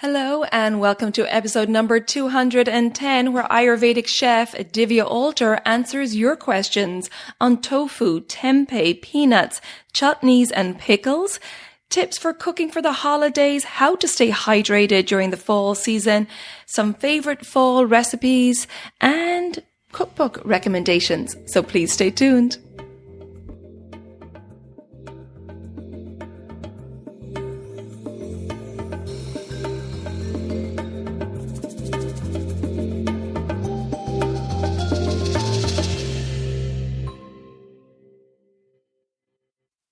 Hello and welcome to episode number 210, where Ayurvedic chef Divya Alter answers your questions on tofu, tempeh, peanuts, chutneys and pickles, tips for cooking for the holidays, how to stay hydrated during the fall season, some favorite fall recipes, and cookbook recommendations. So please stay tuned.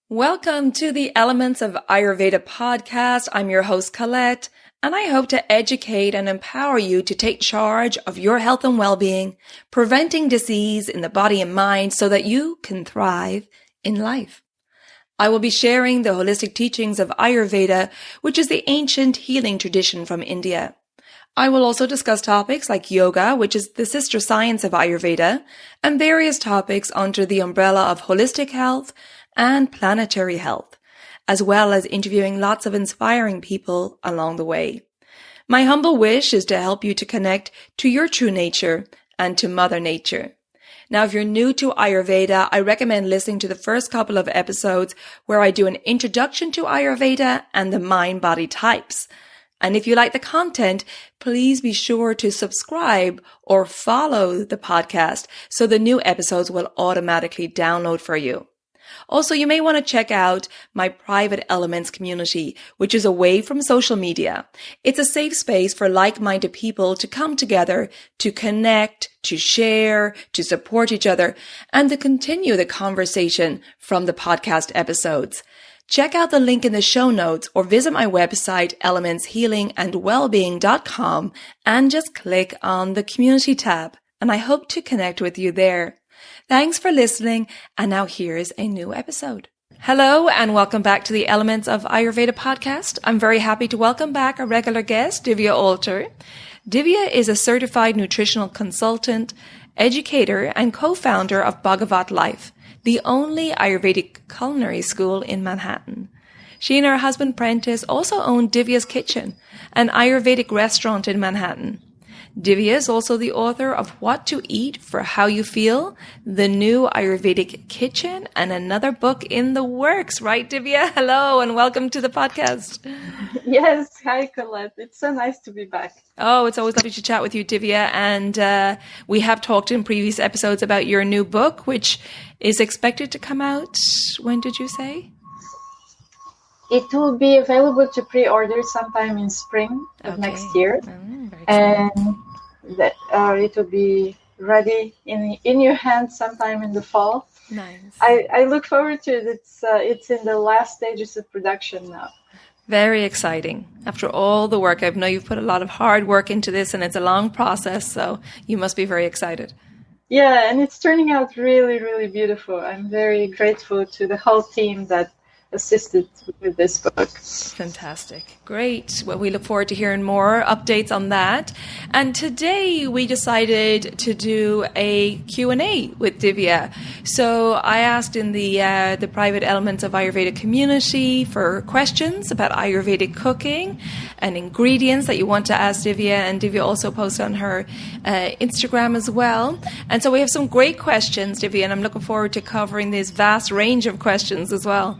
Welcome to the Elements of Ayurveda podcast. I'm your host, Colette, and I hope to educate and empower you to take charge of your health and well-being, preventing disease in the body and mind so that you can thrive in life. I will be sharing the holistic teachings of Ayurveda, which is the ancient healing tradition from India. I will also discuss topics like yoga, which is the sister science of Ayurveda, and various topics under the umbrella of holistic health and planetary health, as well as interviewing lots of inspiring people along the way. My humble wish is to help you to connect to your true nature and to Mother Nature. Now, if you're new to Ayurveda, I recommend listening to the first couple of episodes where I do an introduction to Ayurveda and the mind-body types. And if you like the content, please be sure to subscribe or follow the podcast so the new episodes will automatically download for you. Also, you may want to check out my private Elements community, which is away from social media. It's a safe space for like-minded people to come together, to connect, to share, to support each other, and to continue the conversation from the podcast episodes. Check out the link in the show notes or visit my website, elementshealingandwellbeing.com, and just click on the community tab. And I hope to connect with you there. Thanks for listening, and now here's a new episode. Hello, and welcome back to the Elements of Ayurveda podcast. I'm very happy to welcome back a regular guest, Divya Alter. Divya is a certified nutritional consultant, educator, and co-founder of Bhagavat Life, the only Ayurvedic culinary school in Manhattan. She and her husband Prentiss also own Divya's Kitchen, an Ayurvedic restaurant in Manhattan. Divya is also the author of What to Eat for How You Feel, the new Ayurvedic Kitchen, and another book in the works. Right, Divya? Hello, and welcome to the podcast. Yes. Hi, Colette. It's so nice to be back. Oh, it's always lovely to chat with you, Divya. And we have talked in previous episodes about your new book, which is expected to come out, when did you say? It will be available to pre-order sometime in spring of next year. And that it will be ready in your hands sometime in the fall. Nice. I look forward to it. It's in the last stages of production now. Very exciting. After all the work, I know you've put a lot of hard work into this, and it's a long process, so you must be very excited. Yeah, and it's turning out really, really beautiful. I'm very grateful to the whole team that assisted with this book. Fantastic. Great. Well, we look forward to hearing more updates on that. And today we decided to do a Q&A with Divya. So I asked in the private Elements of Ayurveda community for questions about Ayurvedic cooking and ingredients that you want to ask Divya. And Divya also posted on her Instagram as well. And so we have some great questions, Divya, and I'm looking forward to covering this vast range of questions as well.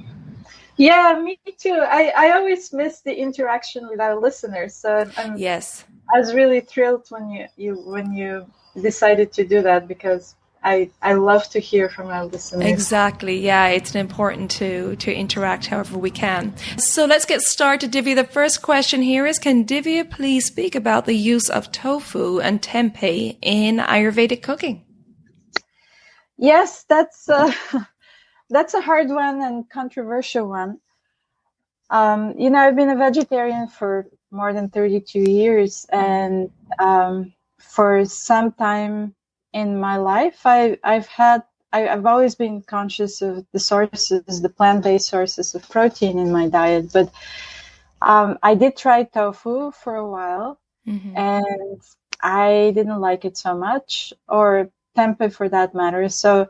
Yeah, me too. I always miss the interaction with our listeners. So yes, I was really thrilled when you decided to do that, because I love to hear from our listeners. Exactly. Yeah, it's important to interact however we can. So let's get started, Divya. The first question here is, can Divya please speak about the use of tofu and tempeh in Ayurvedic cooking? Yes, that's a hard one and controversial one. I've been a vegetarian for more than 32 years, and for some time in my life, I've always been conscious of the plant-based sources of protein in my diet. But I did try tofu for a while, and I didn't like it so much, or tempeh for that matter. So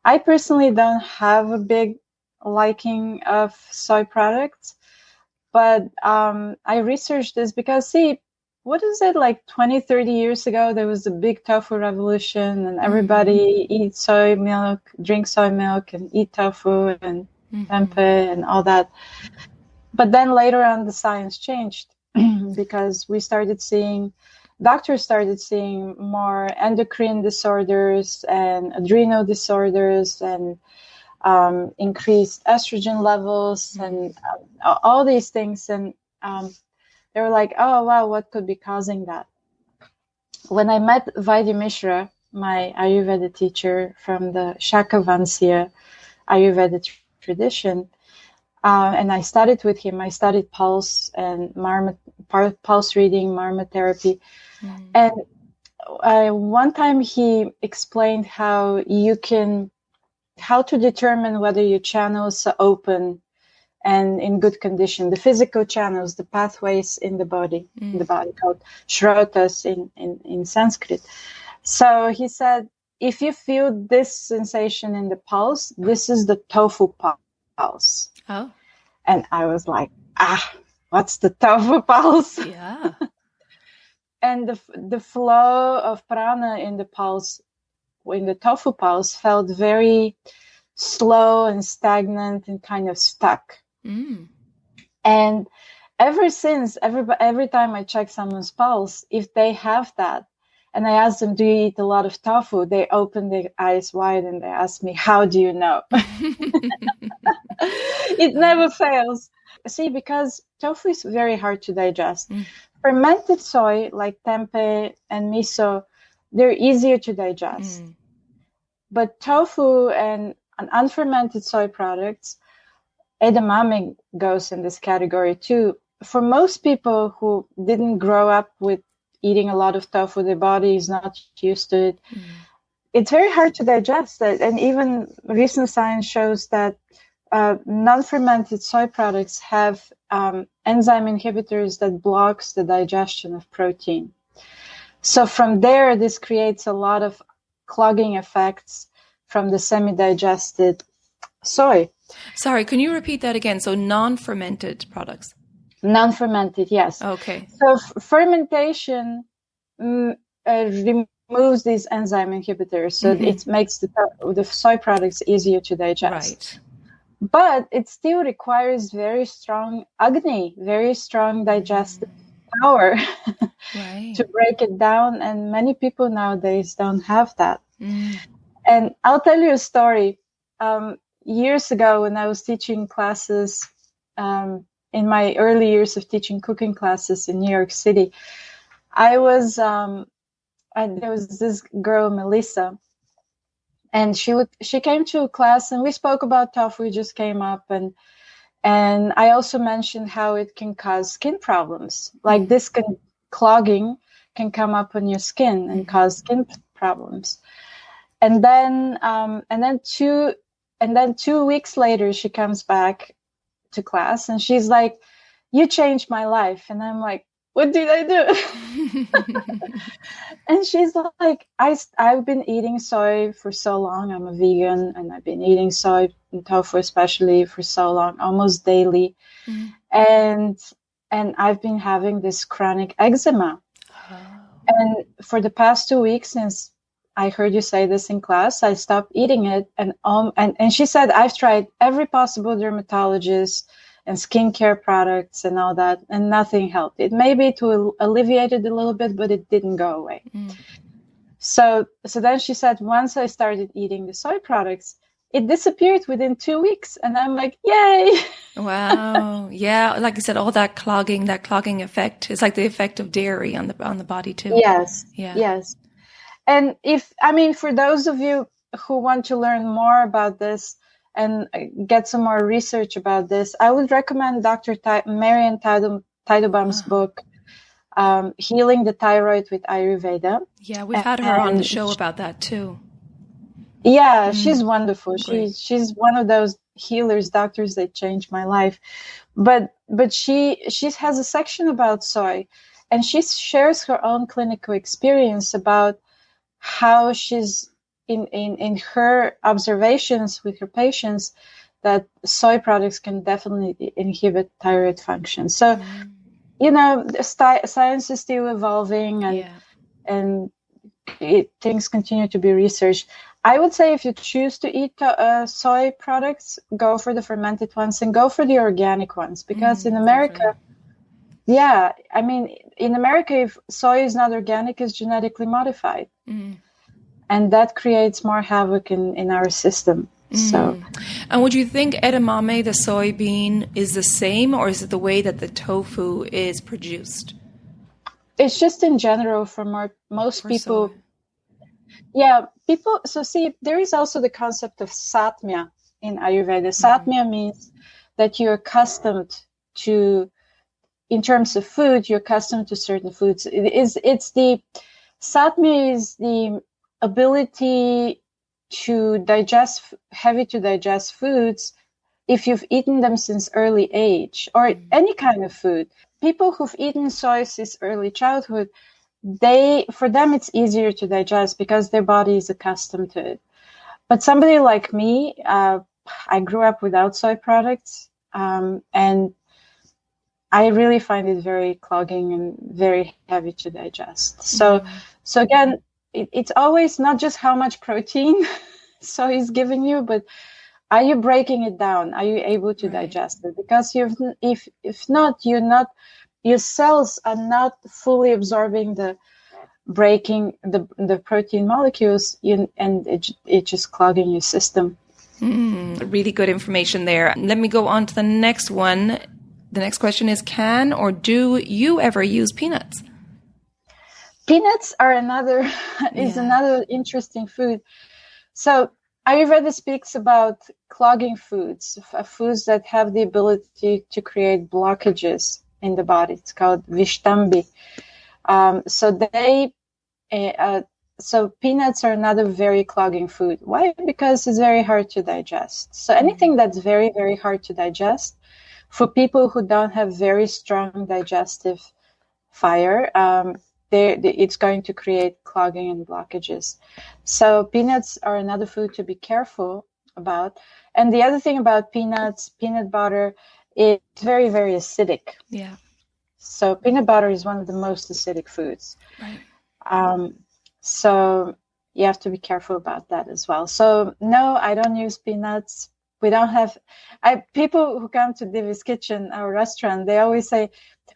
I personally don't have a big liking of soy products. But I researched this because, see, what is it, like 20, 30 years ago, there was a big tofu revolution and everybody eats soy milk, drinks soy milk and eat tofu and tempeh and all that. But then later on, the science changed because doctors started seeing more endocrine disorders and adrenal disorders and increased estrogen levels and all these things. And they were like, oh, wow, what could be causing that? When I met Vaidya Mishra, my Ayurveda teacher from the Shakavansya Ayurveda tradition, and I studied with him. I studied pulse and pulse reading, marmotherapy. And one time he explained how to determine whether your channels are open and in good condition. The physical channels, the pathways in the body called shrotas in Sanskrit. So he said, if you feel this sensation in the pulse, this is the tofu pulse. Oh. And I was like, what's the tofu pulse? Yeah. And the flow of prana in the pulse, in the tofu pulse, felt very slow and stagnant and kind of stuck. And ever since, every time I check someone's pulse, if they have that, and I ask them, do you eat a lot of tofu? They open their eyes wide and they ask me, how do you know? It never fails. See, because tofu is very hard to digest. Fermented soy, like tempeh and miso, they're easier to digest. But tofu and unfermented soy products, edamame goes in this category too. For most people who didn't grow up with eating a lot of tofu, their body is not used to it. It's very hard to digest it. And even recent science shows that non-fermented soy products have enzyme inhibitors that blocks the digestion of protein. So from there, this creates a lot of clogging effects from the semi-digested soy. Sorry, can you repeat that again? So non-fermented products. Non-fermented, yes. Okay. So fermentation removes these enzyme inhibitors, so it makes the soy products easier to digest. Right. But it still requires very strong agni, very strong digestive power to break it down. And many people nowadays don't have that. And I'll tell you a story. Years ago, when I was teaching classes, in my early years of teaching cooking classes in New York City, there was this girl, Melissa, and she came to a class and we spoke about tofu. It just came up, and I also mentioned how it can cause skin problems. Like this clogging can come up on your skin and cause skin problems. And then 2 weeks later, she comes back to class and she's like, you changed my life. And I'm like, what did I do? And she's like, I've been eating soy for so long. I'm a vegan and I've been eating soy and tofu especially for so long, almost daily. And I've been having this chronic eczema. And for the past 2 weeks, since I heard you say this in class, I stopped eating it. And she said, I've tried every possible dermatologist and skincare products and all that, and nothing helped. It maybe to alleviate it a little bit, but it didn't go away. So then she said, once I started eating the soy products, it disappeared within 2 weeks. And I'm like, yay. Wow. Yeah. Like I said, all that clogging effect is like the effect of dairy on the body too. Yes. Yeah. Yes. And for those of you who want to learn more about this and get some more research about this, I would recommend Dr. Marian Teitelbaum's book, Healing the Thyroid with Ayurveda. Yeah, we've had her on the show about that too. Yeah, she's wonderful. She's one of those healers, doctors that changed my life. But she has a section about soy, and she shares her own clinical experience about how she's in her observations with her patients, that soy products can definitely inhibit thyroid function. So, you know, science is still evolving, and things continue to be researched. I would say if you choose to eat soy products, go for the fermented ones and go for the organic ones, because in America, I mean, in America, if soy is not organic, it's genetically modified. And that creates more havoc in our system. So, and would you think edamame, the soybean, is the same, or is it the way that the tofu is produced? It's just in general for most people. Soy. Yeah, people. So see, there is also the concept of Satmia in Ayurveda. Satmia means that you're accustomed to, in terms of food, you're accustomed to certain foods. Satmia is the ability to digest heavy to digest foods if you've eaten them since early age, or any kind of food. People who've eaten soy since early childhood, for them it's easier to digest because their body is accustomed to it. But somebody like me, I grew up without soy products, and I really find it very clogging and very heavy to digest. So again, it's always not just how much protein soy is giving you, but are you breaking it down? Are you able to digest it? Because if not, your cells are not fully absorbing breaking the protein molecules, and it's just clogging your system. Really good information there. Let me go on to the next one. The next question is, can or do you ever use peanuts? Peanuts are another interesting food. So Ayurveda speaks about clogging foods that have the ability to create blockages in the body. It's called Vishtambi. So peanuts are another very clogging food. Why? Because it's very hard to digest. So anything that's very, very hard to digest, for people who don't have very strong digestive fire, it's going to create clogging and blockages. So peanuts are another food to be careful about. And the other thing about peanuts, peanut butter, it's very, very acidic. Yeah. So peanut butter is one of the most acidic foods. Right. So you have to be careful about that as well. So no, I don't use peanuts. We don't have, people who come to Divya's Kitchen, our restaurant, they always say,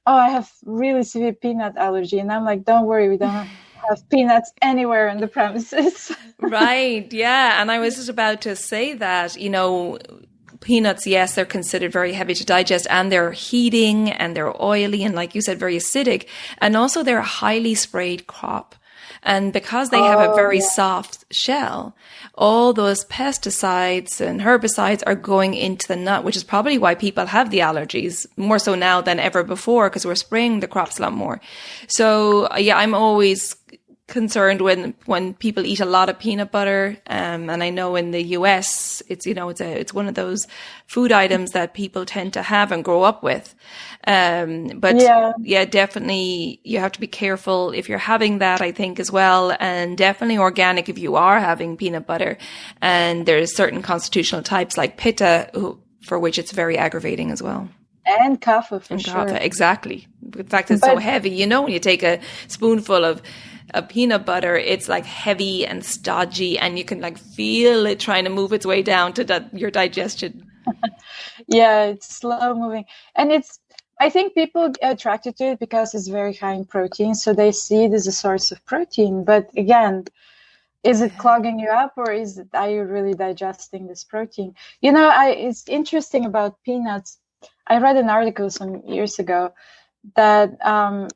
oh, I have really severe peanut allergy. And I'm like, don't worry, we don't have peanuts anywhere in the premises. Right. Yeah. And I was just about to say that, peanuts, yes, they're considered very heavy to digest, and they're heating and they're oily and, like you said, very acidic. And also they're a highly sprayed crop. And because they have a very soft shell, all those pesticides and herbicides are going into the nut, which is probably why people have the allergies more so now than ever before, because we're spraying the crops a lot more. So yeah, I'm always concerned when people eat a lot of peanut butter, and I know in the US it's one of those food items that people tend to have and grow up with, but definitely you have to be careful if you're having that, I think, as well, and definitely organic if you are having peanut butter. And there's certain constitutional types like pitta for which it's very aggravating as well. And kapha, for sure. Kapha, exactly. The fact it's so heavy, when you take a spoonful of peanut butter, it's like heavy and stodgy, and you can like feel it trying to move its way down to your digestion. Yeah, it's slow moving. And I think people get attracted to it because it's very high in protein. So they see it as a source of protein. But again, is it clogging you up, or are you really digesting this protein? It's interesting about peanuts. I read an article some years ago that, how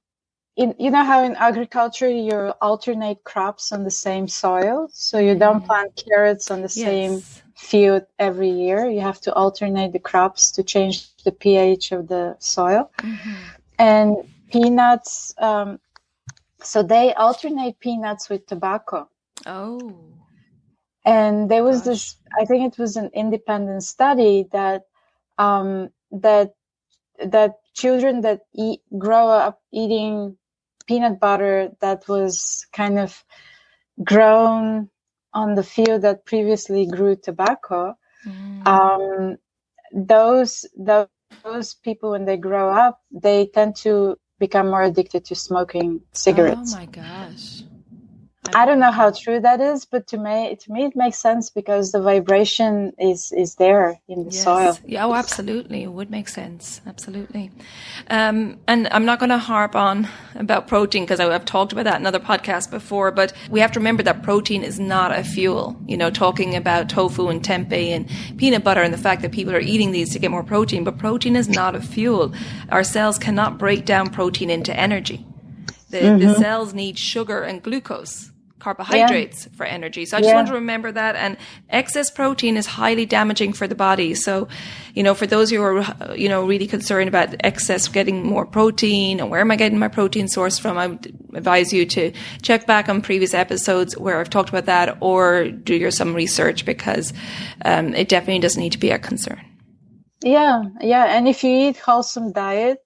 in agriculture you alternate crops on the same soil, so you don't plant carrots on the same field every year. You have to alternate the crops to change the pH of the soil. And peanuts, so they alternate peanuts with tobacco. And there was this, I think it was an independent study that that children that grow up eating peanut butter that was kind of grown on the field that previously grew tobacco, Um, those people, when they grow up, they tend to become more addicted to smoking cigarettes. Oh my gosh. I don't know how true that is, but to me it makes sense because the vibration is there in the soil. Yeah, oh, absolutely. It would make sense. Absolutely. And I'm not going to harp on about protein because I've talked about that in other podcasts before, but we have to remember that protein is not a fuel. You know, talking about tofu and tempeh and peanut butter and the fact that people are eating these to get more protein, but protein is not a fuel. Our cells cannot break down protein into energy. The cells need sugar and glucose, carbohydrates for energy. So I just want to remember that. And excess protein is highly damaging for the body. So, you know, for those who are, you know, really concerned about excess, getting more protein and where am I getting my protein source from, I would advise you to check back on previous episodes where I've talked about that, or do some research, because it definitely doesn't need to be a concern. Yeah. And if you eat wholesome diet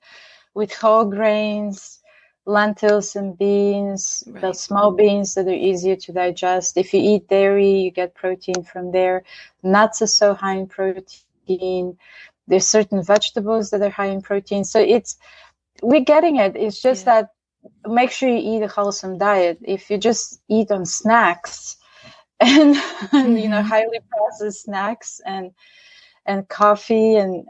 with whole grains, lentils and beans, the small beans that are easier to digest. If you eat dairy, you get protein from there. Nuts are so high in protein. There's certain vegetables that are high in protein. So we're getting it. It's just that make sure you eat a wholesome diet. If you just eat on snacks and you know, highly processed snacks and coffee and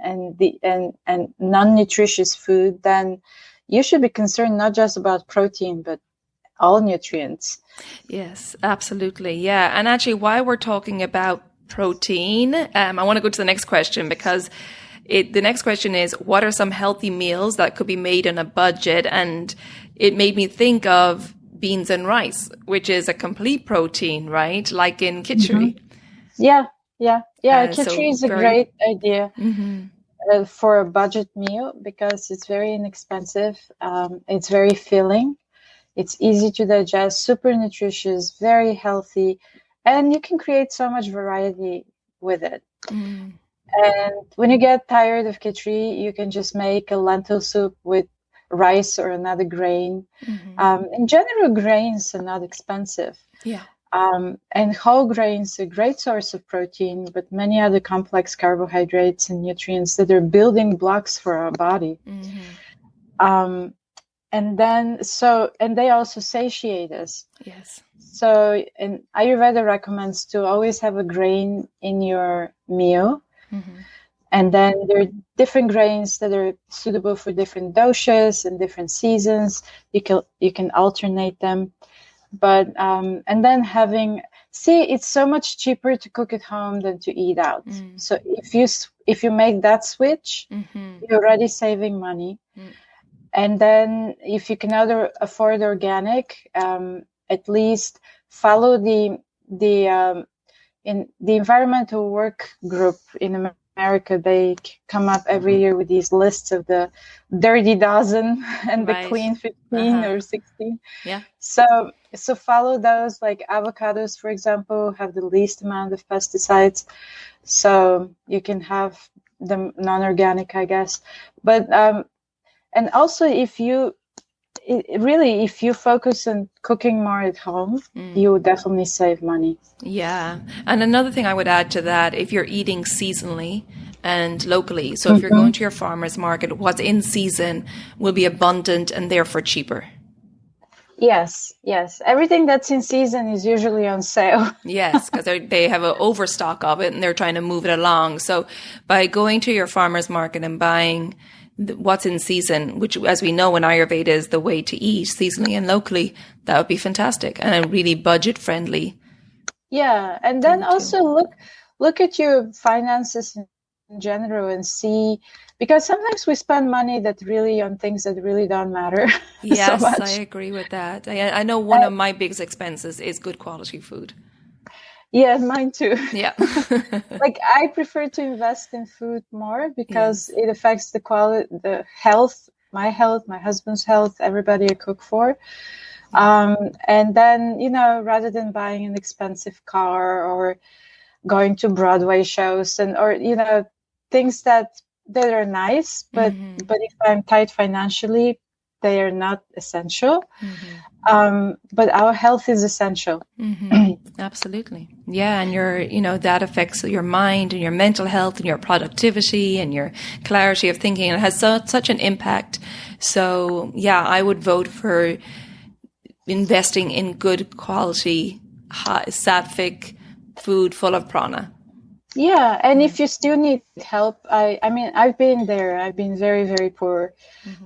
non-nutritious food, then you should be concerned not just about protein, but all nutrients. Yes, absolutely. Yeah. And actually, while we're talking about protein, I want to go to the next question, because the next question is, what are some healthy meals that could be made on a budget? And it made me think of beans and rice, which is a complete protein, right? Like in khichdi. Yeah. Khichdi is a great idea. For a budget meal because it's very inexpensive. It's very filling. It's easy to digest, super nutritious, very healthy, and you can create so much variety with it. And when you get tired of khichdi, you can just make a lentil soup with rice or another grain. In general, grains are not expensive. Yeah. And whole grains are a great source of protein, but many other complex carbohydrates and nutrients that are building blocks for our body. And they also satiate us. Yes. So, and Ayurveda recommends to always have a grain in your meal. And then there are different grains that are suitable for different doshas and different seasons. You can alternate them. But and then it's so much cheaper to cook at home than to eat out. So if you make that switch, you're already saving money. And then if you cannot afford organic, at least follow the environmental work group in America. They come up every year with these lists of the dirty dozen and the clean 15 or 16. Yeah. So follow those. Like avocados, for example, have the least amount of pesticides. So you can have them non-organic, I guess. But and also if you focus on cooking more at home, you will definitely save money. Yeah. And another thing I would add to that, if you're eating seasonally and locally, so if you're going to your farmer's market, what's in season will be abundant and therefore cheaper. Yes. Everything that's in season is usually on sale. Yes, because they have an overstock of it and they're trying to move it along. So by going to your farmer's market and buying what's in season, which, as we know, in Ayurveda is the way to eat seasonally and locally, that would be fantastic and really budget friendly. Yeah, and then also look at your finances in general and see, because sometimes we spend money on things that really don't matter. Yes, so much. I agree with that. I know one of my biggest expenses is good quality food. Yeah, mine too. Yeah. Like I prefer to invest in food more because it affects the quality, the health, my husband's health, everybody I cook for. And then, rather than buying an expensive car or going to Broadway shows things that are nice, but if I'm tight financially, they are not essential. But our health is essential. Absolutely. Yeah. And that affects your mind and your mental health and your productivity and your clarity of thinking. It has such an impact. So yeah, I would vote for investing in good quality, high, sattvic food full of prana. Yeah, and if you still need help, I mean, I've been there. I've been very, very poor.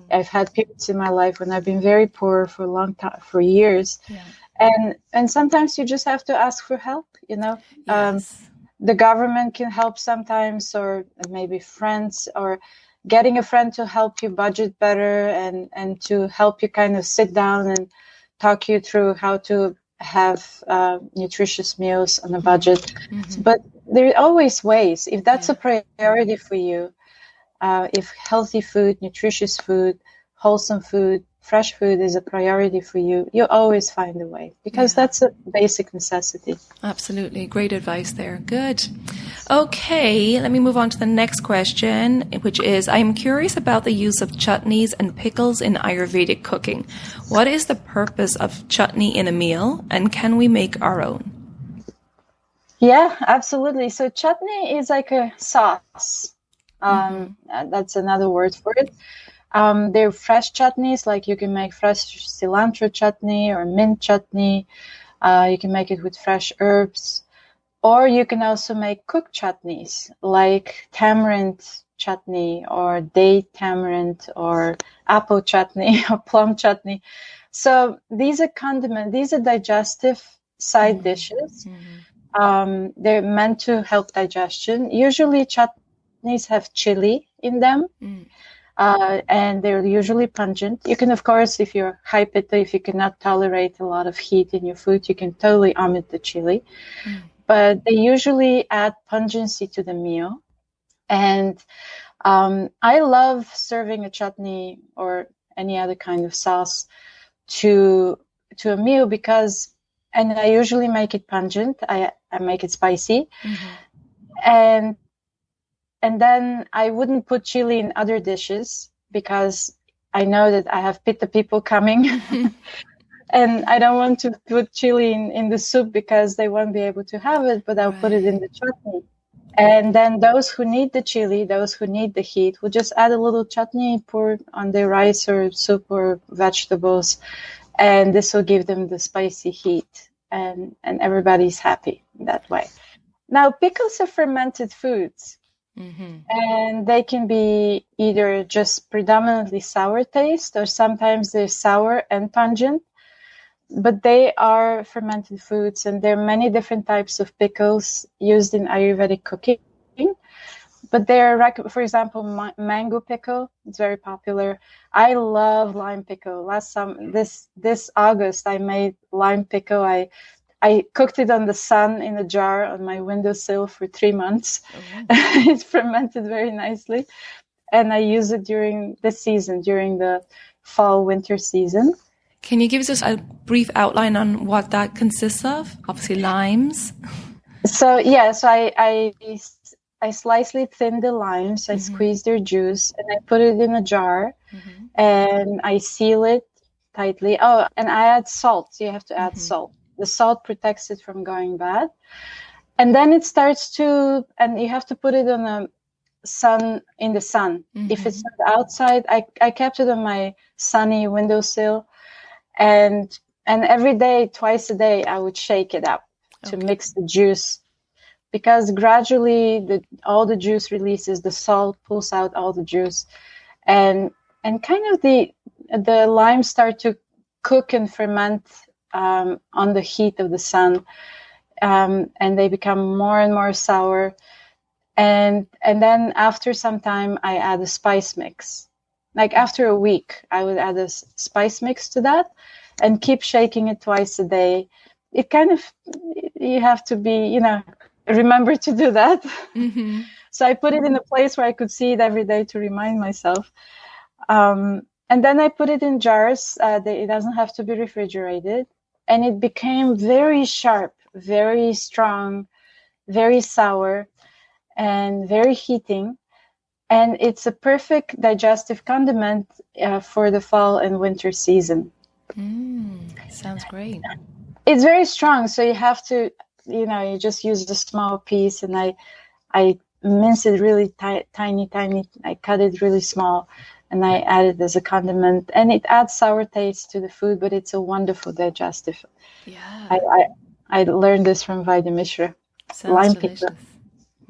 I've had periods in my life when I've been very poor for a long time, for years. Yeah. And sometimes you just have to ask for help, Yes. The government can help sometimes, or maybe friends, or getting a friend to help you budget better and to help you kind of sit down and talk you through how to have nutritious meals on a budget. But there are always ways. If that's a priority for you, if healthy food, nutritious food, wholesome food, fresh food is a priority for you, you always find a way, because that's a basic necessity. Absolutely. Great advice there. Good. Okay, let me move on to the next question, which is, I'm curious about the use of chutneys and pickles in Ayurvedic cooking. What is the purpose of chutney in a meal, and can we make our own? Yeah, absolutely. So chutney is like a sauce. That's another word for it. They're fresh chutneys, like you can make fresh cilantro chutney or mint chutney. You can make it with fresh herbs. Or you can also make cooked chutneys, like tamarind chutney or date tamarind or apple chutney or plum chutney. So these are condiments. These are digestive side dishes. They're meant to help digestion. Usually chutneys have chili in them. And they're usually pungent. You can, of course, if you're high pitta, if you cannot tolerate a lot of heat in your food, you can totally omit the chili. But they usually add pungency to the meal. And I love serving a chutney or any other kind of sauce to a meal because, and I usually make it pungent. I make it spicy. And then I wouldn't put chili in other dishes because I know that I have pitta people coming. And I don't want to put chili in the soup because they won't be able to have it, but I'll put it in the chutney. And then those who need the chili, those who need the heat, will just add a little chutney, pour on their rice or soup or vegetables. And this will give them the spicy heat. And everybody's happy that way. Now, pickles are fermented foods. And they can be either just predominantly sour taste, or sometimes they're sour and pungent. But they are fermented foods, and there are many different types of pickles used in Ayurvedic cooking. But they're, for example, mango pickle. It's very popular. I love lime pickle. This August, I made lime pickle. I cooked it on the sun in a jar on my windowsill for 3 months. It fermented very nicely. And I use it during the season, during the fall-winter season. Can you give us a brief outline on what that consists of? Obviously, limes. So I slightly thin the limes. I squeeze their juice, and I put it in a jar, and I seal it tightly. Oh, and I add salt. You have to add salt. The salt protects it from going bad. And then it starts to, and you have to put it in the sun. If it's not outside, I kept it on my sunny windowsill. And every day, twice a day, I would shake it up to mix the juice, because gradually all the juice releases, the salt pulls out all the juice, and kind of the limes start to cook and ferment on the heat of the sun, and they become more and more sour. And then after some time, I add a spice mix. Like after a week, I would add a spice mix to that and keep shaking it twice a day. It kind of, you have to be, remember to do that. So I put it in a place where I could see it every day to remind myself. And then I put it in jars. It doesn't have to be refrigerated. And it became very sharp, very strong, very sour, and very heating. And it's a perfect digestive condiment for the fall and winter season. Sounds great. It's very strong, so you have to, you just use the small piece, and I mince it really tiny. I cut it really small, and I add it as a condiment, and it adds sour taste to the food, but it's a wonderful digestive. Yeah. I learned this from Vaidya Mishra. Sounds Lime delicious. pickle.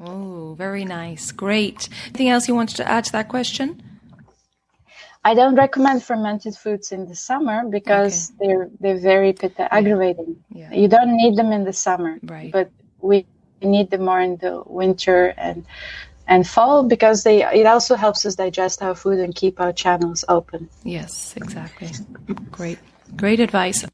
Oh, very nice. Great. Anything else you wanted to add to that question? I don't recommend fermented foods in the summer because they're very pitta aggravating. Yeah. You don't need them in the summer, right? But we need them more in the winter and fall because it also helps us digest our food and keep our channels open. Yes, exactly. Great advice.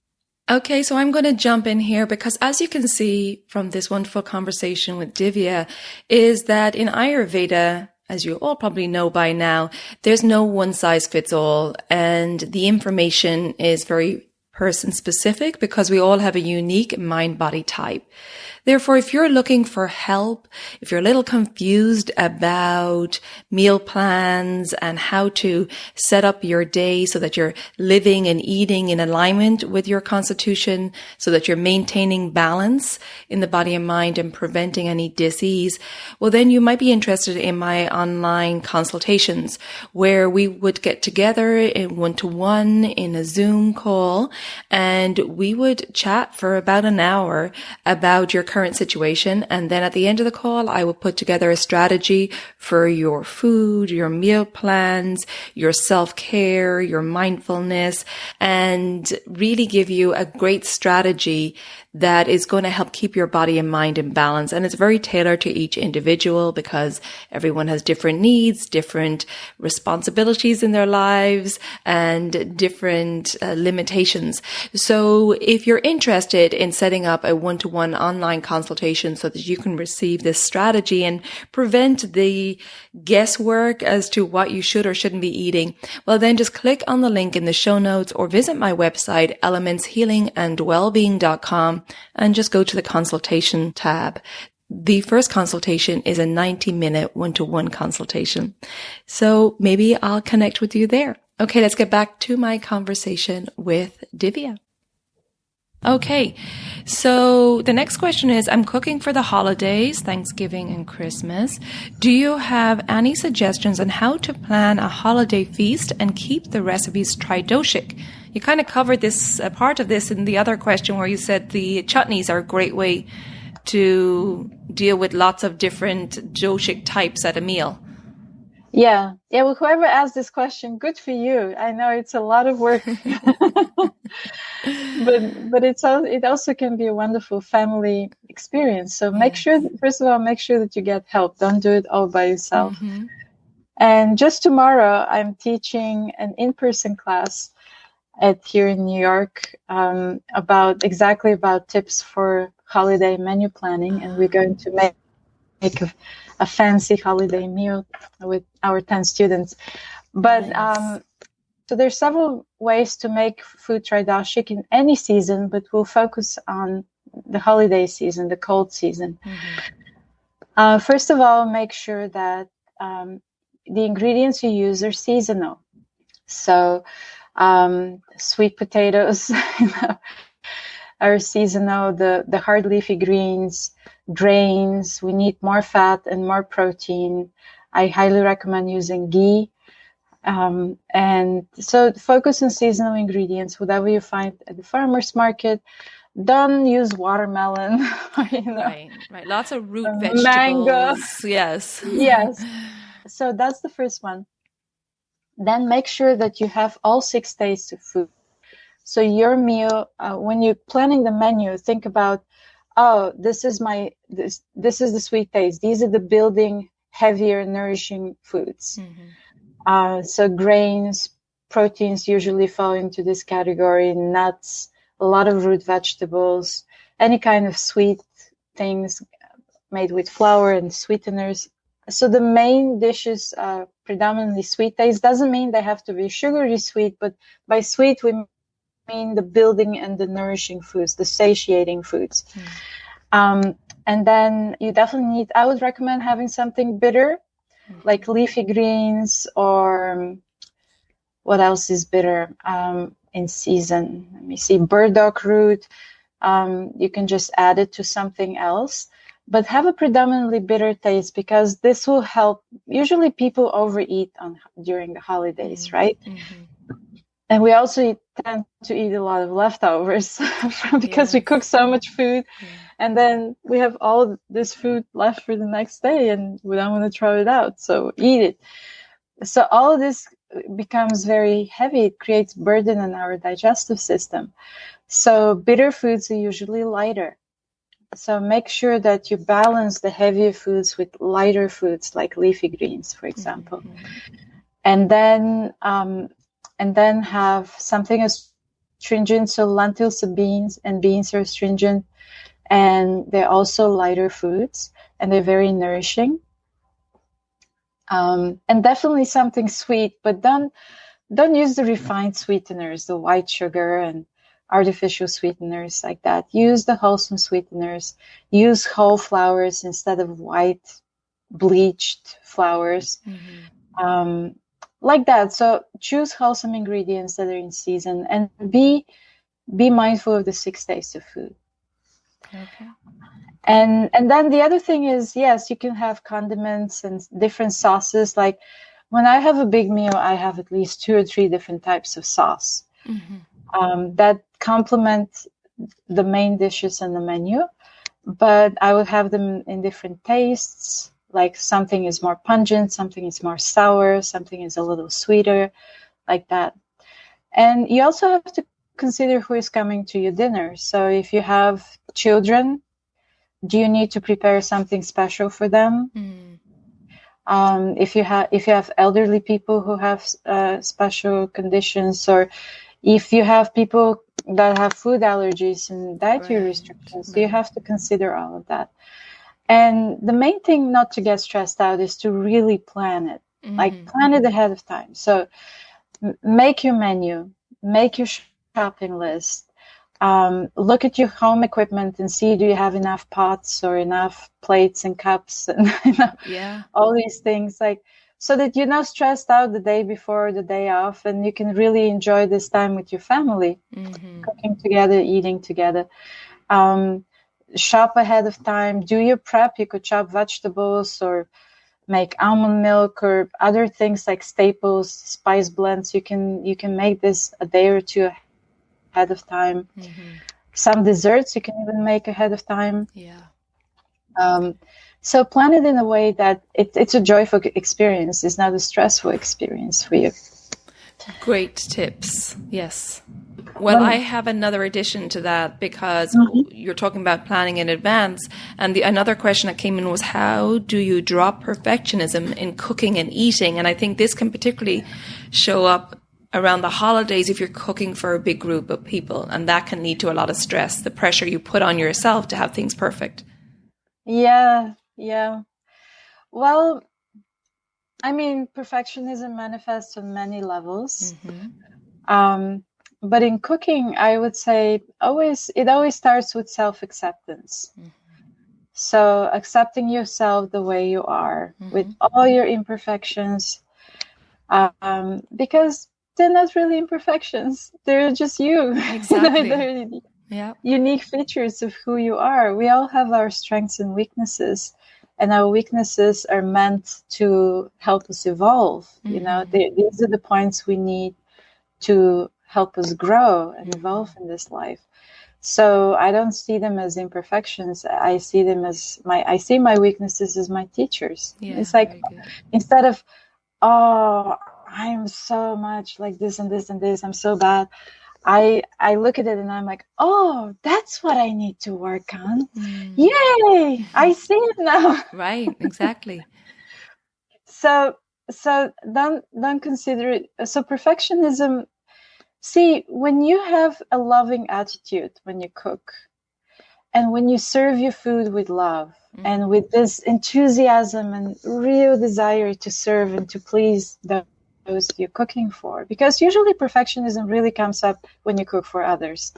Okay, so I'm going to jump in here because as you can see from this wonderful conversation with Divya, is that in Ayurveda, as you all probably know by now, there's no one size fits all, and the information is very person specific because we all have a unique mind-body type. Therefore, if you're looking for help, if you're a little confused about meal plans and how to set up your day so that you're living and eating in alignment with your constitution, so that you're maintaining balance in the body and mind and preventing any disease, well, then you might be interested in my online consultations where we would get together in one-to-one in a Zoom call, and we would chat for about an hour about your current situation. And then at the end of the call, I will put together a strategy for your food, your meal plans, your self-care, your mindfulness, and really give you a great strategy that is going to help keep your body and mind in balance. And it's very tailored to each individual because everyone has different needs, different responsibilities in their lives, and different limitations. So if you're interested in setting up a one-to-one online consultation so that you can receive this strategy and prevent the guesswork as to what you should or shouldn't be eating, well, then just click on the link in the show notes or visit my website, elementshealingandwellbeing.com, and just go to the consultation tab. The first consultation is a 90-minute one-to-one consultation. So maybe I'll connect with you there. Okay, let's get back to my conversation with Divya. Okay, so the next question is, I'm cooking for the holidays, Thanksgiving and Christmas. Do you have any suggestions on how to plan a holiday feast and keep the recipes tridoshic? You kind of covered this part of this in the other question where you said the chutneys are a great way to deal with lots of different doshic types at a meal. Yeah. Well, whoever asked this question, good for you. I know it's a lot of work, but it also can be a wonderful family experience. So first of all, make sure that you get help. Don't do it all by yourself. Mm-hmm. And just tomorrow, I'm teaching an in-person class here in New York about tips for holiday menu planning, and we're going to make a fancy holiday meal with our 10 students. But nice. So there's several ways to make food tridoshic in any season, but we'll focus on the holiday season, the cold season. Mm-hmm. First of all, make sure that the ingredients you use are seasonal. So sweet potatoes are seasonal, the hard leafy greens, grains. We need more fat and more protein. I highly recommend using ghee. And so focus on seasonal ingredients, whatever you find at the farmer's market. Don't use watermelon. Right. Lots of root vegetables. Mango. Yes. Yes. So that's the first one. Then make sure that you have all 6 days of food. So your meal, when you're planning the menu, think about, this is the sweet taste. These are the building, heavier, nourishing foods. Mm-hmm. So grains, proteins usually fall into this category, nuts, a lot of root vegetables, any kind of sweet things made with flour and sweeteners. So the main dishes are predominantly sweet taste. Doesn't mean they have to be sugary sweet, but by sweet we mean the building and the nourishing foods, the satiating foods. And then you definitely I would recommend having something bitter. like leafy greens, or what else is bitter in season? Let me see, burdock root. You can just add it to something else, but have a predominantly bitter taste, because this will help. Usually people overeat during the holidays, right? And we also tend to eat a lot of leftovers because we cook so much food, and then we have all this food left for the next day, and we don't want to throw it out, so eat it. So all of this becomes very heavy. It creates burden on our digestive system. So bitter foods are usually lighter. So make sure that you balance the heavier foods with lighter foods, like leafy greens, for example. And then have something astringent. So lentils and beans are astringent, and they're also lighter foods, and they're very nourishing. And definitely something sweet, but don't use the refined sweeteners, the white sugar and artificial sweeteners like that. Use the wholesome sweeteners. Use whole flours instead of white bleached flours. Like that. So choose wholesome ingredients that are in season, and be mindful of the 6 days of food. Okay. And then the other thing is, yes, you can have condiments and different sauces. Like when I have a big meal, I have at least 2 or 3 different types of sauce that complement the main dishes on the menu, but I would have them in different tastes. Like something is more pungent, something is more sour, something is a little sweeter, like that. And you also have to consider who is coming to your dinner. So if you have children, do you need to prepare something special for them? If you have elderly people who have special conditions, or if you have people that have food allergies and dietary restrictions, so you have to consider all of that. And the main thing not to get stressed out is to really plan it, like plan it ahead of time. So make your menu, make your shopping list, look at your home equipment and see, do you have enough pots or enough plates and cups and all these things, like, so that you're not stressed out the day before, the day off, and you can really enjoy this time with your family, cooking together, eating together. Shop ahead of time, do your prep. You could chop vegetables or make almond milk or other things like staples, spice blends. You can make this a day or 2 ahead of time. Some desserts you can even make ahead of time. So plan it in a way that it's a joyful experience. It's not a stressful experience for you. Great tips. Yes. Well, I have another addition to that, because you're talking about planning in advance. And another question that came in was, how do you drop perfectionism in cooking and eating? And I think this can particularly show up around the holidays if you're cooking for a big group of people. And that can lead to a lot of stress, the pressure you put on yourself to have things perfect. Yeah. Well, I mean, perfectionism manifests on many levels. But in cooking, I would say it always starts with self-acceptance. So accepting yourself the way you are, with all your imperfections, because they're not really imperfections. They're just you. Exactly. They're unique features of who you are. We all have our strengths and weaknesses, and our weaknesses are meant to help us evolve. These are the points we need to help us grow and evolve in this life. So I don't see them as imperfections. I see them as my weaknesses as my teachers. It's like, instead of, oh, I'm so much like this and this and this, I'm so bad, I look at it and I'm like, oh, that's what I need to work on. Yay! I see it now. Right, exactly. So don't consider it. So perfectionism, see, when you have a loving attitude when you cook, and when you serve your food with love and with this enthusiasm and real desire to serve and to please the those you're cooking for, because usually perfectionism really comes up when you cook for others.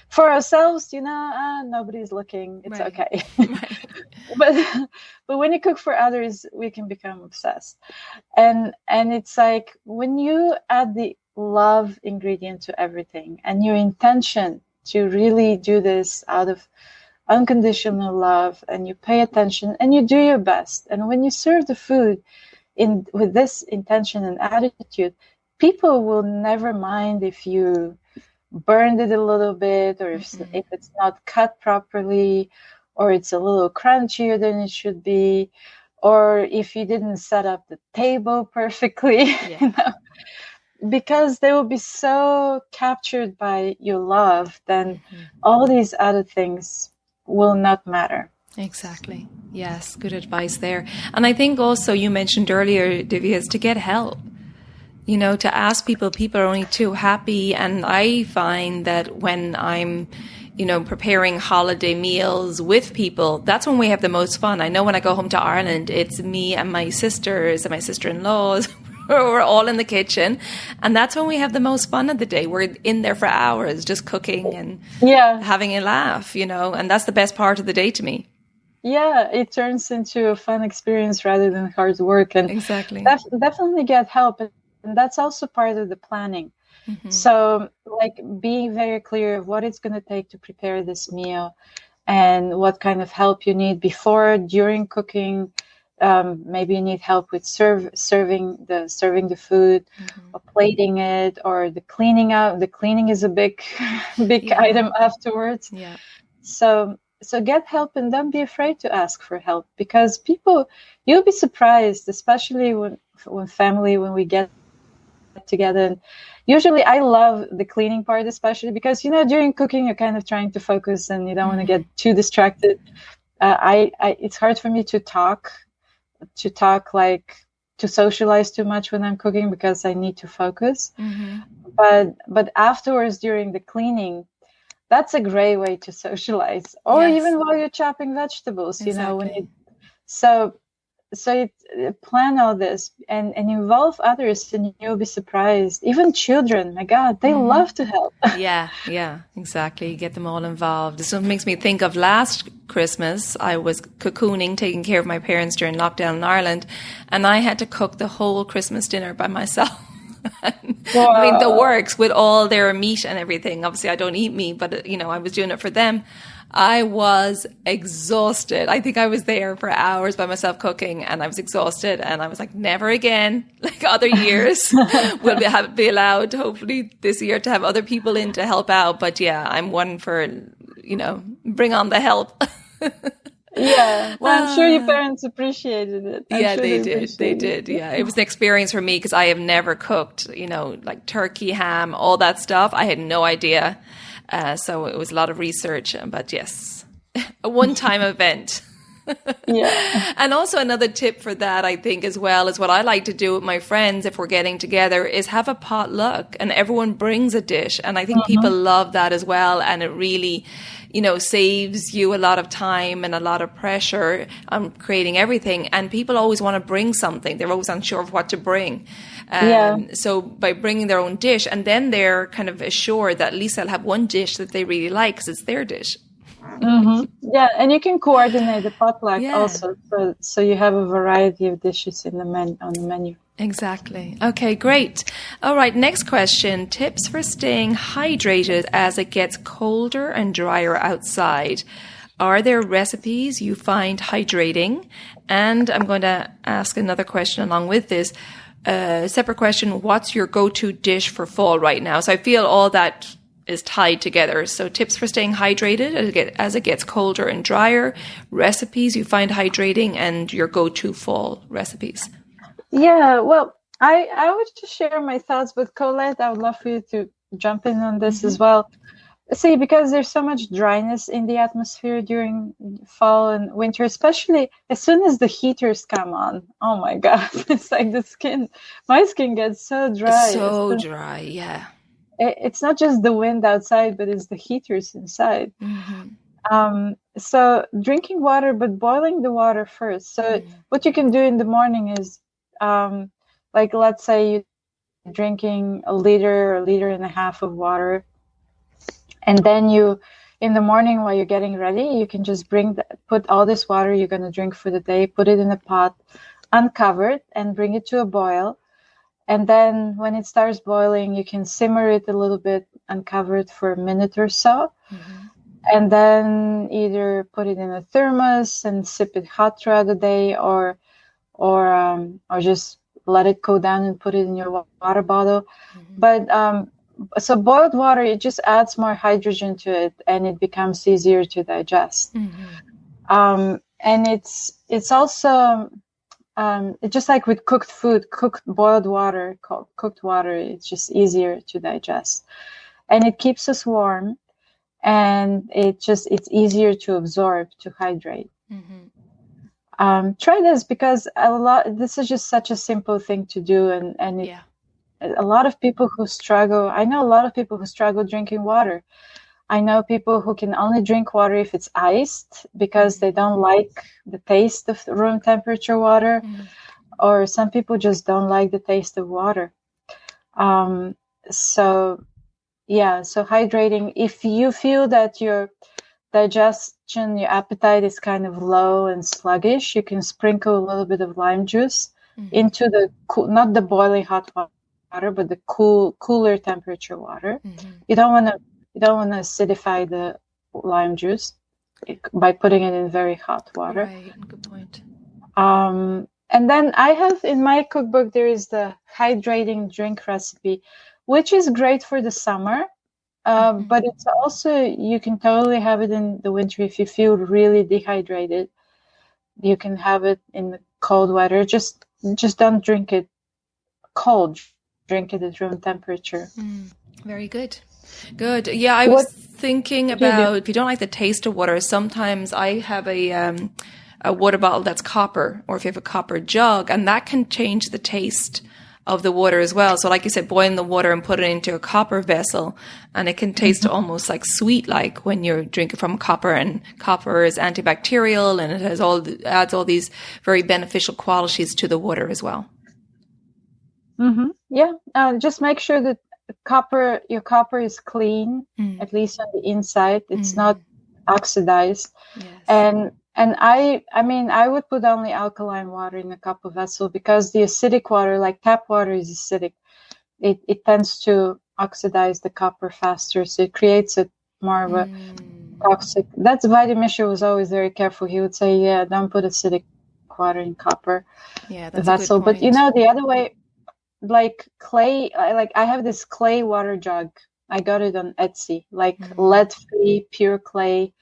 For ourselves, nobody's looking, it's Right. okay. Right. but when you cook for others, we can become obsessed. And it's like when you add the love ingredient to everything and your intention to really do this out of unconditional love, and you pay attention and you do your best, and when you serve the food with this intention and attitude, people will never mind if you burned it a little bit, or if it's not cut properly, or it's a little crunchier than it should be, or if you didn't set up the table perfectly. Because they will be so captured by your love, then all these other things will not matter. Exactly. Yes, good advice there. And I think also you mentioned earlier, Divya, is to get help. To ask people are only too happy. And I find that when I'm, preparing holiday meals with people, that's when we have the most fun. I know when I go home to Ireland, it's me and my sisters and my sister-in-laws. We're all in the kitchen. And that's when we have the most fun of the day. We're in there for hours just cooking and having a laugh, and that's the best part of the day to me. Yeah, it turns into a fun experience rather than hard work. And exactly. Definitely get help. And that's also part of the planning. So being very clear of what it's going to take to prepare this meal and what kind of help you need before, during cooking. Maybe you need help with serving the food, or plating it, or the cleaning out. The cleaning is a big item afterwards. Yeah. So get help, and don't be afraid to ask for help, because you'll be surprised, especially when we get together. And usually I love the cleaning part, especially because, during cooking, you're kind of trying to focus and you don't want to get too distracted. It's hard for me to talk, to socialize too much when I'm cooking, because I need to focus. But afterwards, during the cleaning, that's a great way to socialize, or even while you're chopping vegetables, so plan all this and involve others, and you'll be surprised. Even children, my God, they love to help. Yeah, exactly. Get them all involved. This makes me think of last Christmas. I was cocooning, taking care of my parents during lockdown in Ireland, and I had to cook the whole Christmas dinner by myself. I mean, the works with all their meat and everything. Obviously, I don't eat meat, but I was doing it for them. I was exhausted. I think I was there for hours by myself cooking, and I was exhausted, and I was like, never again. Like other years, we'll be allowed, hopefully this year, to have other people in to help out. But yeah, I'm one for, bring on the help. Yeah, well, I'm sure your parents appreciated it. They did. Yeah, it was an experience for me, because I have never cooked, like turkey, ham, all that stuff. I had no idea. So it was a lot of research, but yes, a one-time event. Yeah. And also another tip for that, I think, as well, is what I like to do with my friends if we're getting together, is have a potluck and everyone brings a dish. And I think people love that as well. And it really, saves you a lot of time and a lot of pressure on creating everything. And people always want to bring something. They're always unsure of what to bring. So by bringing their own dish, and then they're kind of assured that at least they'll have one dish that they really like because it's their dish. Yeah, and you can coordinate the potluck also, so you have a variety of dishes on the menu. Exactly. Okay, great. All right, next question. Tips for staying hydrated as it gets colder and drier outside. Are there recipes you find hydrating? And I'm going to ask another question along with this. Separate question, what's your go-to dish for fall right now? So I feel all that is tied together. So tips for staying hydrated as it gets colder and drier, recipes you find hydrating, and your go-to fall recipes. Yeah, well, I would just share my thoughts with Colette. I would love for you to jump in on this as well. See, because there's so much dryness in the atmosphere during fall and winter, especially as soon as the heaters come on. Oh my God, it's like my skin gets so dry. So dry, yeah. It's not just the wind outside, but it's the heaters inside. So drinking water, but boiling the water first. So what you can do in the morning is, let's say you drinking a liter or a liter and a half of water. And then in the morning while you're getting ready, you can just put all this water you're going to drink for the day, put it in a pot, uncover it, and bring it to a boil. And then when it starts boiling, you can simmer it a little bit, uncover it for a minute or so. Mm-hmm. And then either put it in a thermos and sip it hot throughout the day, or just let it cool down and put it in your water bottle. Mm-hmm. But so boiled water, it just adds more hydrogen to it, and it becomes easier to digest. Mm-hmm. And it's also it's just like with cooked food, boiled water, cooked water. It's just easier to digest, and it keeps us warm. And it's easier to absorb, to hydrate. Mm-hmm. Try this, because this is just such a simple thing to do. And a lot of people who struggle, I know a lot of people who struggle drinking water. I know people who can only drink water if it's iced, because they don't like the taste of room temperature water. Mm-hmm. Or some people just don't like the taste of water. So hydrating, if you feel that your digestion, your appetite is kind of low and sluggish, you can sprinkle a little bit of lime juice into the not the boiling hot water, but the cooler temperature water. Mm-hmm. You don't want to acidify the lime juice by putting it in very hot water. Right, good point. And then I have in my cookbook, there is the hydrating drink recipe, which is great for the summer, but it's also, you can totally have it in the winter if you feel really dehydrated. You can have it in the cold weather. Just don't drink it cold. Drink it at room temperature. Very good. Good. Yeah, I was thinking about, if you don't like the taste of water, sometimes I have a water bottle that's copper, or if you have a copper jug, and that can change the taste of the water as well. So like you said, boiling the water and put it into a copper vessel, and it can taste almost like sweet, like when you're drinking from copper, and copper is antibacterial, and it adds all these very beneficial qualities to the water as well. Mm-hmm. Yeah. Just make sure that your copper is clean, at least on the inside. It's not oxidized. Yes. And I would put only alkaline water in a copper vessel, because the acidic water, like tap water, is acidic. It tends to oxidize the copper faster, so it creates more of a toxic. That's why the Misha was always very careful. He would say, don't put acidic water in copper vessel. But the other way, like clay, I have this clay water jug. I got it on Etsy, lead-free, pure clay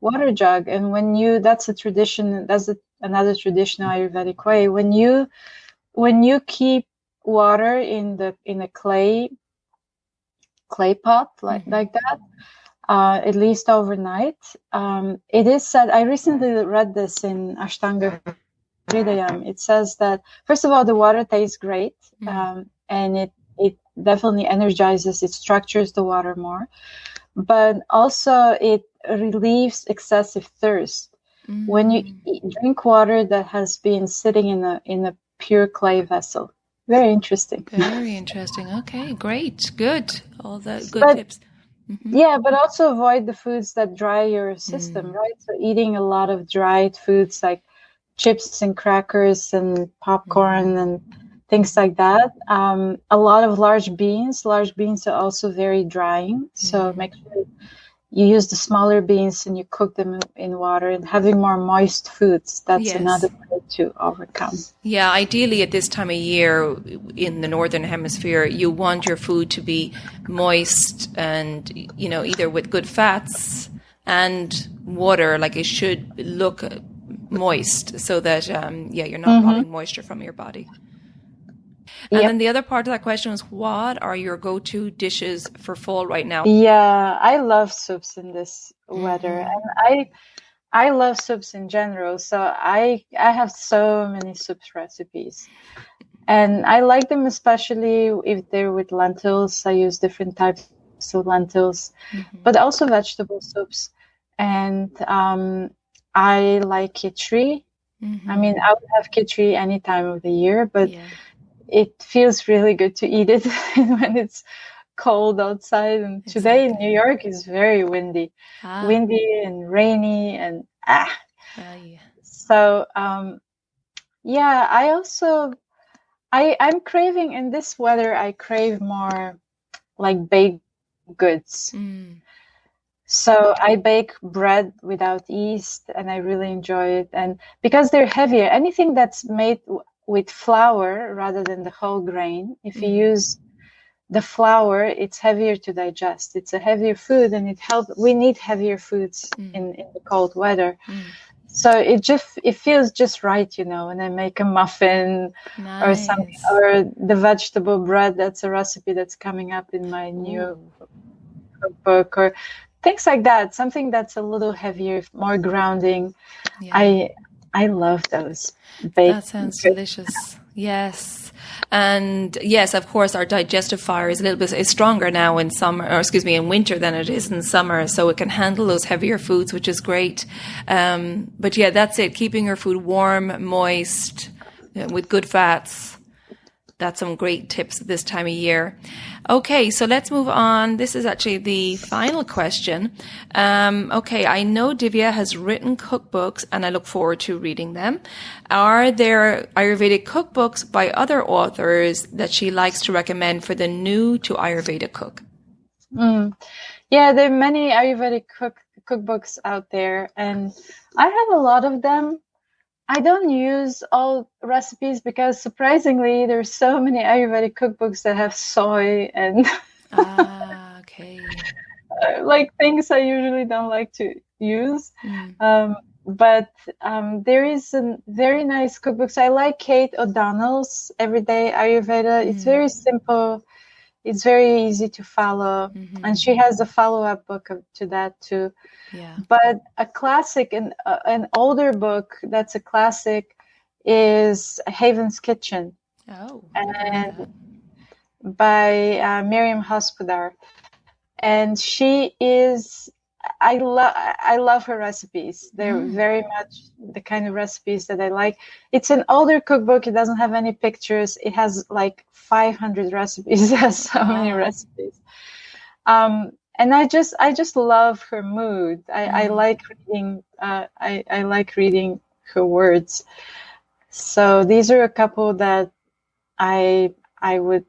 water jug. And that's a tradition. That's another traditional Ayurvedic way. When you keep water in a clay pot like that, at least overnight, it is said. I recently read this in Ashtanga Hridayam. It says that, first of all, the water tastes great, and it definitely energizes, it structures the water more, but also it relieves excessive thirst. When you drink water that has been sitting in a pure clay vessel. Very interesting. Very interesting. Okay, great. Good. All the good tips. Yeah, but also avoid the foods that dry your system, right? So eating a lot of dried foods like chips and crackers and popcorn and things like that. A lot of large beans. Large beans are also very drying. So make sure you use the smaller beans and you cook them in water, and having more moist foods. That's another way to overcome. Yeah, ideally at this time of year in the Northern Hemisphere, you want your food to be moist and, either with good fats and water. Like it should look moist so that, you're not robbing moisture from your body. And then the other part of that question was, what are your go-to dishes for fall right now? Yeah, I love soups in this weather. And I love soups in general. So I have so many soups recipes. And I like them especially if they're with lentils. I use different types of lentils, but also vegetable soups. And I like khichdi. I mean, I would have khichdi any time of the year, but it feels really good to eat it when it's cold outside. And today in New York is very windy and rainy and yeah. So I also I'm craving in this weather. I crave more like baked goods. So I bake bread without yeast, and I really enjoy it. And because they're heavier, anything that's made with flour rather than the whole grain, if you use the flour, it's heavier to digest. It's a heavier food, and it helps. We need heavier foods in the cold weather. So it feels just right, when I make a muffin or something, or the vegetable bread. That's a recipe that's coming up in my new cookbook, or things like that. Something that's a little heavier, more grounding. Yeah. I love those. That sounds delicious. Yes. And yes, of course, our digestive fire is is stronger now in in winter than it is in summer. So it can handle those heavier foods, which is great. But yeah, that's it. Keeping your food warm, moist, with good fats. That's some great tips this time of year. Okay, so let's move on. This is actually the final question. Okay, I know Divya has written cookbooks, and I look forward to reading them. Are there Ayurvedic cookbooks by other authors that she likes to recommend for the new to Ayurveda cook? Yeah, there are many Ayurvedic cookbooks out there, and I have a lot of them. I don't use all recipes because surprisingly, there's so many Ayurvedic cookbooks that have soy and okay. like things I usually don't like to use. But there is a very nice cookbooks. I like Kate O'Donnell's Everyday Ayurveda. It's very simple. It's very easy to follow. And she has a follow-up book to that too. Yeah. But a classic, an older book that's a classic is Haven's Kitchen. Oh. And by Miriam Hospodar. And she is, I love her recipes. They're very much the kind of recipes that I like. It's an older cookbook. It doesn't have any pictures. It has like 500 recipes. It has so many recipes. And I just love her mood. I like reading. I like reading her words. So these are a couple that I would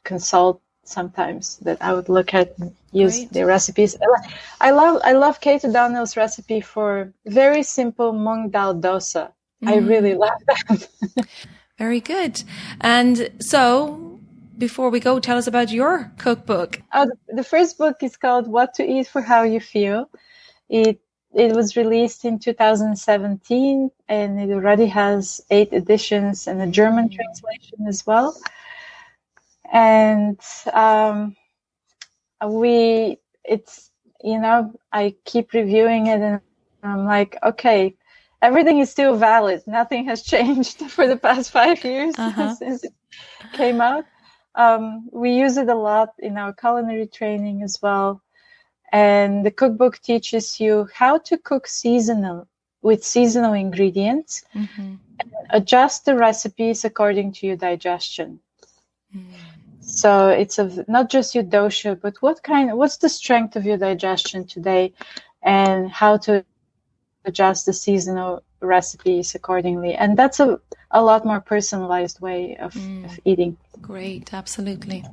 consult sometimes. That I would look at and use their recipes. I love Kate O'Donnell's recipe for very simple mung dal dosa. I really love that. Very good. And so, before we go, tell us about your cookbook. The first book is called What to Eat for How You Feel. It was released in 2017, and it already has 8 editions and a German translation as well. And I keep reviewing it, and I'm like, okay, everything is still valid. Nothing has changed for the past 5 years since it came out. We use it a lot in our culinary training as well. And the cookbook teaches you how to cook with seasonal ingredients and adjust the recipes according to your digestion. So it's not just your dosha, but what's the strength of your digestion today, and how to adjust the seasonal recipes accordingly. And that's a lot more personalized way of eating. Great, absolutely.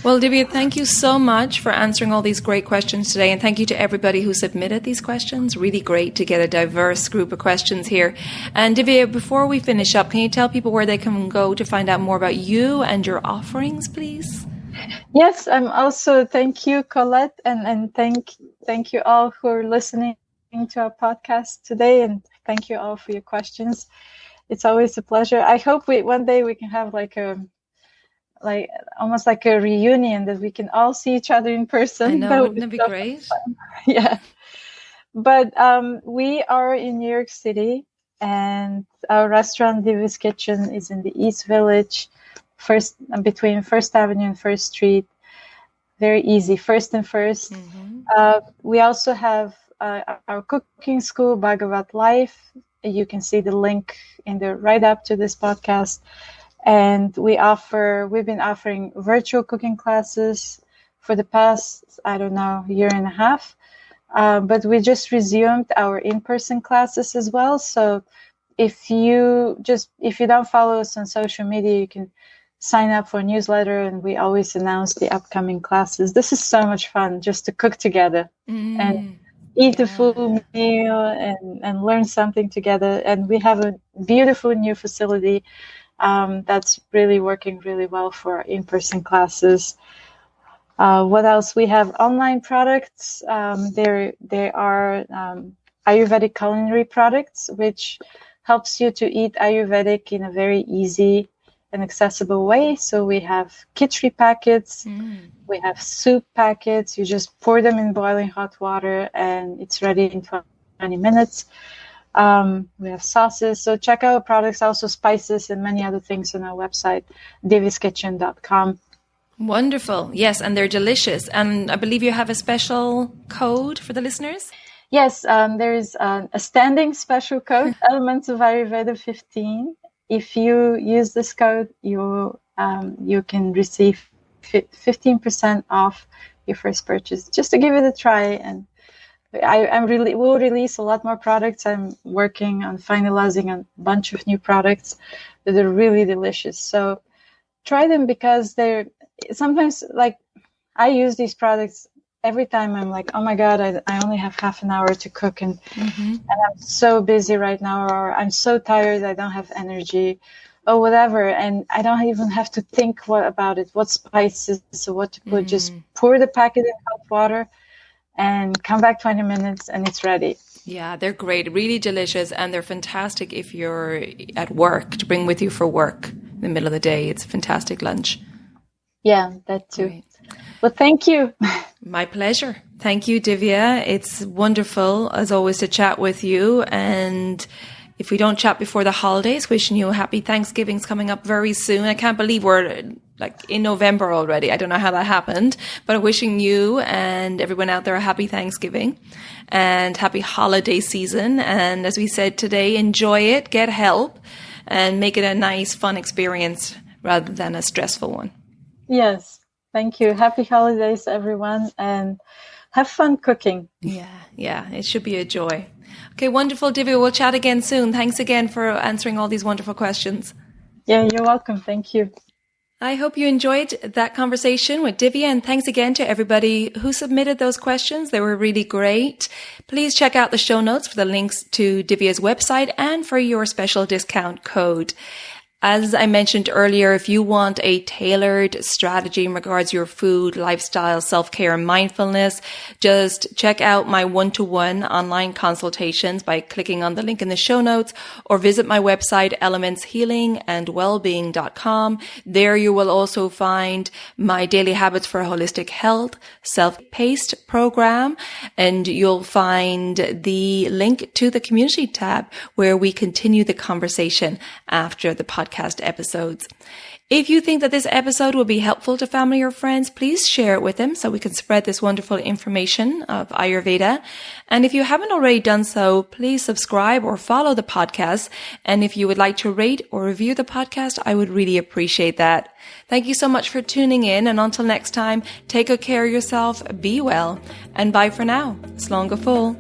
Well, Divya, thank you so much for answering all these great questions today. And thank you to everybody who submitted these questions. Really great to get a diverse group of questions here. And Divya, before we finish up, can you tell people where they can go to find out more about you and your offerings, please? Yes, I'm also, thank you, Colette, and thank you all for listening to our podcast today, and thank you all for your questions. It's always a pleasure. I hope one day we can have almost like a reunion, that we can all see each other in person. I know, wouldn't it be great? Yeah. But we are in New York City, and our restaurant Divya's Kitchen is in the East Village, between First Avenue and First Street. Very easy, First and First. We also have our cooking school, Bhagavat Life. You can see the link in the write-up to this podcast. And we've been offering virtual cooking classes for the past, year and a half. But we just resumed our in-person classes as well. So if you don't follow us on social media, you can sign up for a newsletter, and we always announce the upcoming classes. This is so much fun just to cook together and eat a full meal and learn something together. And we have a beautiful new facility that's really working really well for our in-person classes. What else? We have online products. There are Ayurvedic culinary products, which helps you to eat Ayurvedic in a very easy and accessible way. So we have khichdi packets, we have soup packets. You just pour them in boiling hot water and it's ready in 20 minutes. We have sauces. So check out our products, also spices and many other things on our website, divyaskitchen.com. Wonderful. Yes, and they're delicious. And I believe you have a special code for the listeners? Yes, there is a standing special code, Elements of Ayurveda 15. If you use this code, you can receive 15% off your first purchase. Just to give it a try, and we'll release a lot more products. I'm working on finalizing a bunch of new products that are really delicious. So try them, because they're sometimes, like, I use these products every time. I'm like, oh my God, I only have half an hour to cook, and I'm so busy right now, or I'm so tired, I don't have energy, or whatever, and I don't even have to think about it, what spices, or what to put. Just pour the packet in hot water and come back 20 minutes and it's ready. Yeah, they're great, really delicious, and they're fantastic if you're at work, to bring with you for work in the middle of the day. It's a fantastic lunch. Yeah, that too. Great. Well, thank you. My pleasure. Thank you, Divya. It's wonderful, as always, to chat with you. And if we don't chat before the holidays, wishing you a happy Thanksgiving's coming up very soon. I can't believe we're like in November already. I don't know how that happened, but wishing you and everyone out there a happy Thanksgiving and happy holiday season. And as we said today, enjoy it, get help, and make it a nice, fun experience rather than a stressful one. Yes. Thank you. Happy holidays, everyone, and have fun cooking. Yeah, it should be a joy. Okay, wonderful, Divya. We'll chat again soon. Thanks again for answering all these wonderful questions. Yeah, you're welcome. Thank you. I hope you enjoyed that conversation with Divya, and thanks again to everybody who submitted those questions. They were really great. Please check out the show notes for the links to Divya's website and for your special discount code. As I mentioned earlier, if you want a tailored strategy in regards to your food, lifestyle, self-care, and mindfulness, just check out my one-to-one online consultations by clicking on the link in the show notes, or visit my website, elementshealingandwellbeing.com. There you will also find my daily habits for holistic health, self-paced program, and you'll find the link to the community tab where we continue the conversation after the podcast episodes. If you think that this episode will be helpful to family or friends, please share it with them so we can spread this wonderful information of Ayurveda. And if you haven't already done so, please subscribe or follow the podcast. And if you would like to rate or review the podcast, I would really appreciate that. Thank you so much for tuning in. And until next time, take good care of yourself, be well, and bye for now. Slán go fóill.